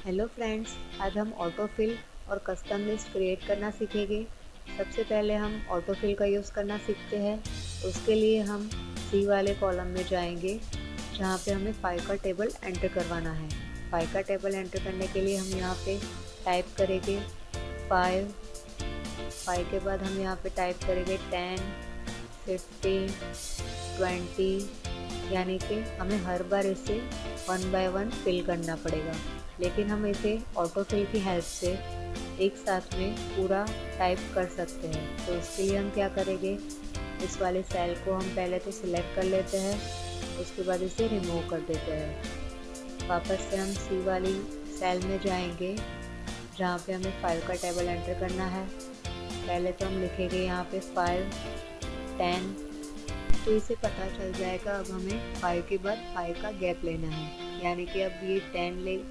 Hello friends, आज हम autofill और कस्टम लिस्ट क्रिएट करना सीखेंगे। सबसे पहले हम ऑटोफिल का यूज़ करना सीखते हैं। उसके लिए हम सी वाले कॉलम में जाएंगे जहाँ पे हमें 5 का टेबल एंटर करवाना है। 5 का टेबल एंटर करने के लिए हम यहाँ पे टाइप करेंगे 5। 5 के बाद हम यहाँ पे टाइप करेंगे 10, 15, 20, यानी कि हमें हर बार इसे 1 बाय 1 फिल करना पड़ेगा, लेकिन हम इसे ऑटोफिल की हेल्प से एक साथ में पूरा टाइप कर सकते हैं। तो उसके लिए हम क्या करेंगे, इस वाले सेल को हम पहले तो सिलेक्ट कर लेते हैं, उसके बाद इसे रिमूव कर देते हैं। वापस से हम सी वाली सेल में जाएंगे जहाँ पे हमें 5 का टेबल एंटर करना है। पहले तो हम लिखेंगे यहाँ पे 5, 10, तो इसे पता चल जाएगा अब हमें 5 के बाद 5 का गैप लेना है, यानी कि अब ये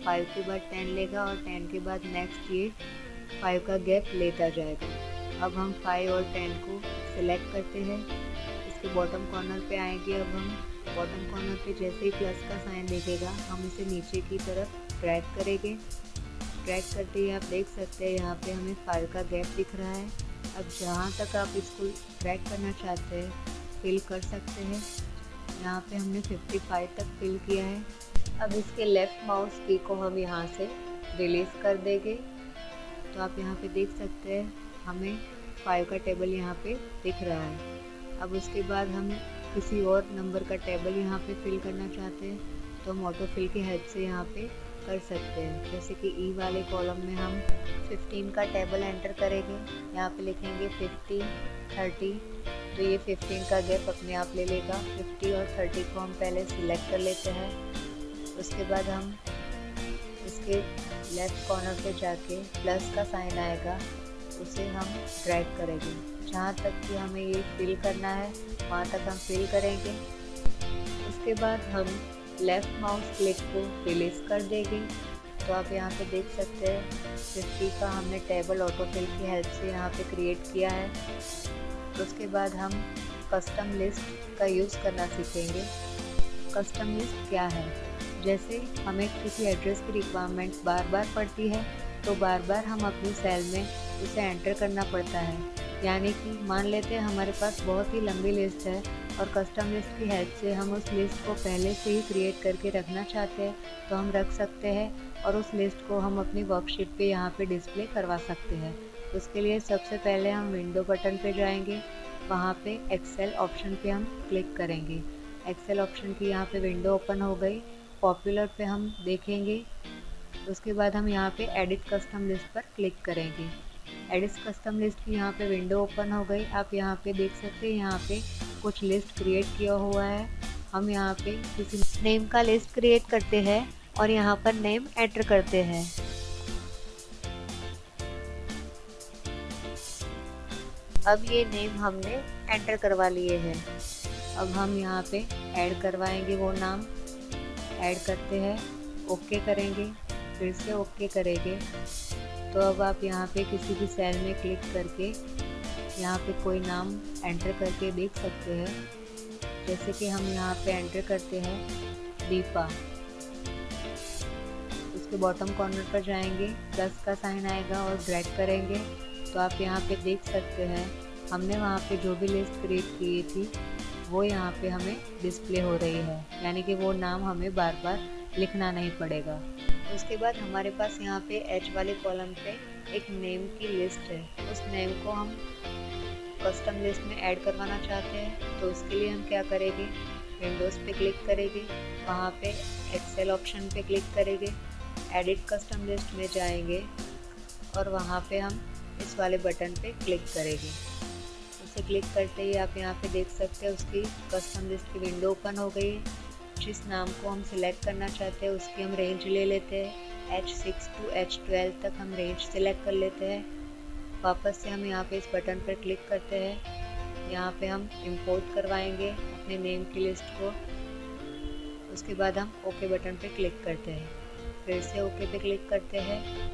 5 के बाद 10 लेगा और 10 के बाद नेक्स्ट ये 5 का गैप लेता जाएगा। अब हम 5 और 10 को सिलेक्ट करते हैं, इसके बॉटम कॉर्नर पे आएंगे। अब हम बॉटम कॉर्नर पे जैसे ही प्लस का साइन दिखेगा हम इसे नीचे की तरफ ड्रैग करेंगे। ड्रैग करते ही आप देख सकते हैं यहाँ पे हमें 5 का गैप दिख रहा है। अब जहाँ तक आप इसको ड्रैग करना चाहते हैं फिल कर सकते हैं। यहाँ पे हमने 55 तक फिल किया है। अब इसके लेफ़्ट माउस की को हम यहाँ से रिलीज़ कर देंगे, तो आप यहाँ पे देख सकते हैं हमें 5 का टेबल यहाँ पे दिख रहा है। अब उसके बाद हम किसी और नंबर का टेबल यहाँ पे फिल करना चाहते हैं तो हम ऑटो फिल की हेल्प से यहाँ पे कर सकते हैं। जैसे कि ई वाले कॉलम में हम 15 का टेबल एंटर करेंगे, यहाँ पे लिखेंगे 50, 30, तो ये 15 का गैप अपने आप ले लेगा। 50 और 30 को हम पहले सिलेक्ट कर लेते हैं। उसके बाद हम इसके लेफ़्ट कॉर्नर पे जाके प्लस का साइन आएगा, उसे हम ड्रैग करेंगे। जहाँ तक कि हमें ये फिल करना है वहाँ तक हम फिल करेंगे। उसके बाद हम लेफ़्ट माउस क्लिक को रिलीज़ कर देंगे। तो आप यहाँ पे देख सकते हैं 50 का हमने टेबल ऑटोफिल की हेल्प से यहाँ पे क्रिएट किया है। उसके बाद हम कस्टम लिस्ट का यूज़ करना सीखेंगे। कस्टम लिस्ट क्या है, जैसे हमें किसी एड्रेस की रिक्वायरमेंट बार बार पड़ती है तो बार बार हम अपनी सेल में उसे एंटर करना पड़ता है। यानी कि मान लेते हैं हमारे पास बहुत ही लंबी लिस्ट है और कस्टम लिस्ट की हेल्प से हम उस लिस्ट को पहले से ही क्रिएट करके रखना चाहते हैं तो हम रख सकते हैं, और उस लिस्ट को हम अपनी वर्कशीट पे यहाँ पे डिस्प्ले करवा सकते हैं। उसके लिए सबसे पहले हम विंडो बटन पे जाएंगे, वहाँ पे एक्सेल ऑप्शन पे हम क्लिक करेंगे। एक्सेल ऑप्शन की यहाँ पे विंडो ओपन हो गई। पॉपुलर पे हम देखेंगे, उसके बाद हम यहाँ पे एडिट कस्टम लिस्ट पर क्लिक करेंगे। एडिट कस्टम लिस्ट की यहाँ पे विंडो ओपन हो गई। आप यहाँ पे देख सकते हैं यहाँ पे कुछ लिस्ट क्रिएट किया हुआ है। हम यहाँ पे किसी नेम का लिस्ट क्रिएट करते हैं और यहाँ पर नेम एंटर करते हैं। अब ये नेम हमने एंटर करवा लिए हैं। अब हम यहाँ पे ऐड करवाएंगे वो नाम। ऐड करते हैं, ओके करेंगे, फिर से ओके करेंगे। तो अब आप यहाँ पे किसी भी सेल में क्लिक करके यहाँ पे कोई नाम एंटर करके देख सकते हैं। जैसे कि हम यहाँ पे एंटर करते हैं दीपा। उसके बॉटम कॉर्नर पर जाएंगे, प्लस का साइन आएगा और ड्रैग करेंगे। तो आप यहाँ पे देख सकते हैं हमने वहाँ पे जो भी लिस्ट क्रिएट की थी वो यहाँ पे हमें डिस्प्ले हो रही है, यानी कि वो नाम हमें बार बार लिखना नहीं पड़ेगा। उसके बाद हमारे पास यहाँ पे एच वाले कॉलम पे एक नेम की लिस्ट है। उस नेम को हम कस्टम लिस्ट में ऐड करवाना चाहते हैं, तो उसके लिए हम क्या करेंगे, विंडोज़ पे क्लिक करेंगे, वहाँ पे एक्सेल ऑप्शन पे क्लिक करेंगे, एडिट कस्टम लिस्ट में जाएंगे और वहाँ पे हम इस वाले बटन पे क्लिक करेंगे। उसे क्लिक करते ही आप यहाँ पे देख सकते हैं उसकी कस्टम लिस्ट की विंडो ओपन हो गई। जिस नाम को हम सिलेक्ट करना चाहते हैं उसकी हम रेंज ले लेते हैं, H6 to H12 तक हम रेंज सिलेक्ट कर लेते हैं। वापस से हम यहाँ पे इस बटन पर क्लिक करते हैं, यहाँ पे हम इंपोर्ट करवाएंगे अपने नेम की लिस्ट को। उसके बाद हम ओके बटन पे क्लिक करते हैं, फिर से ओके पे क्लिक करते हैं।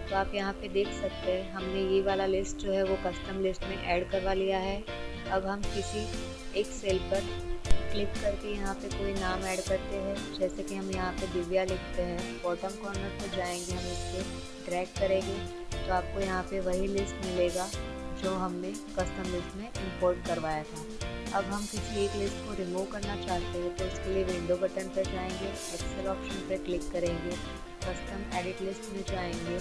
तो आप यहाँ पे देख सकते हैं हमने ये वाला लिस्ट जो है वो कस्टम लिस्ट में ऐड करवा लिया है। अब हम किसी एक सेल पर क्लिक करके यहाँ पे कोई नाम ऐड करते हैं, जैसे कि हम यहाँ पे दिव्या लिखते हैं। बॉटम कॉर्नर पर जाएंगे, हम इसके ड्रैग करेंगे तो आपको यहाँ पे वही लिस्ट मिलेगा जो हमने कस्टम लिस्ट में इंपोर्ट करवाया था। अब हम किसी एक लिस्ट को रिमूव करना चाहते हैं तो उसके लिए विंडो बटन पर जाएंगे, एक्सेल ऑप्शन पर क्लिक करेंगे, कस्टम एडिट लिस्ट में जाएंगे,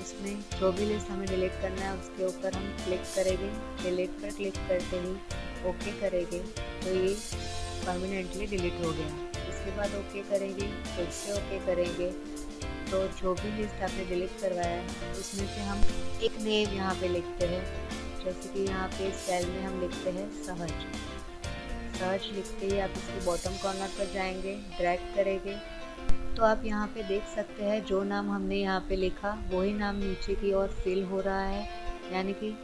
उसमें जो भी लिस्ट हमें डिलीट करना है उसके ऊपर हम क्लिक करेंगे। डिलीट पर क्लिक करते ही ओके करेंगे तो ये परमानेंटली डिलीट हो गया। इसके बाद ओके करेंगे, फिर से ओके करेंगे तो जो भी लिस्ट आपने डिलीट करवाया है उसमें से हम एक नेम यहाँ पे लिखते हैं, जैसे कि यहाँ पे सेल में हम लिखते हैं सहज। सहज लिखते ही आप इसके बॉटम कॉर्नर पर जाएंगे, ड्रैग करेंगे तो आप यहाँ पे देख सकते हैं जो नाम हमने यहाँ पे लिखा वही नाम नीचे की ओर फिल हो रहा है, यानी कि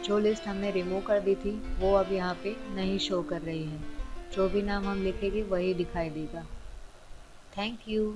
जो लिस्ट हमने रिमूव कर दी थी वो अब यहाँ पे नहीं शो कर रही है। जो भी नाम हम लिखेंगे वही दिखाई देगा। Thank you.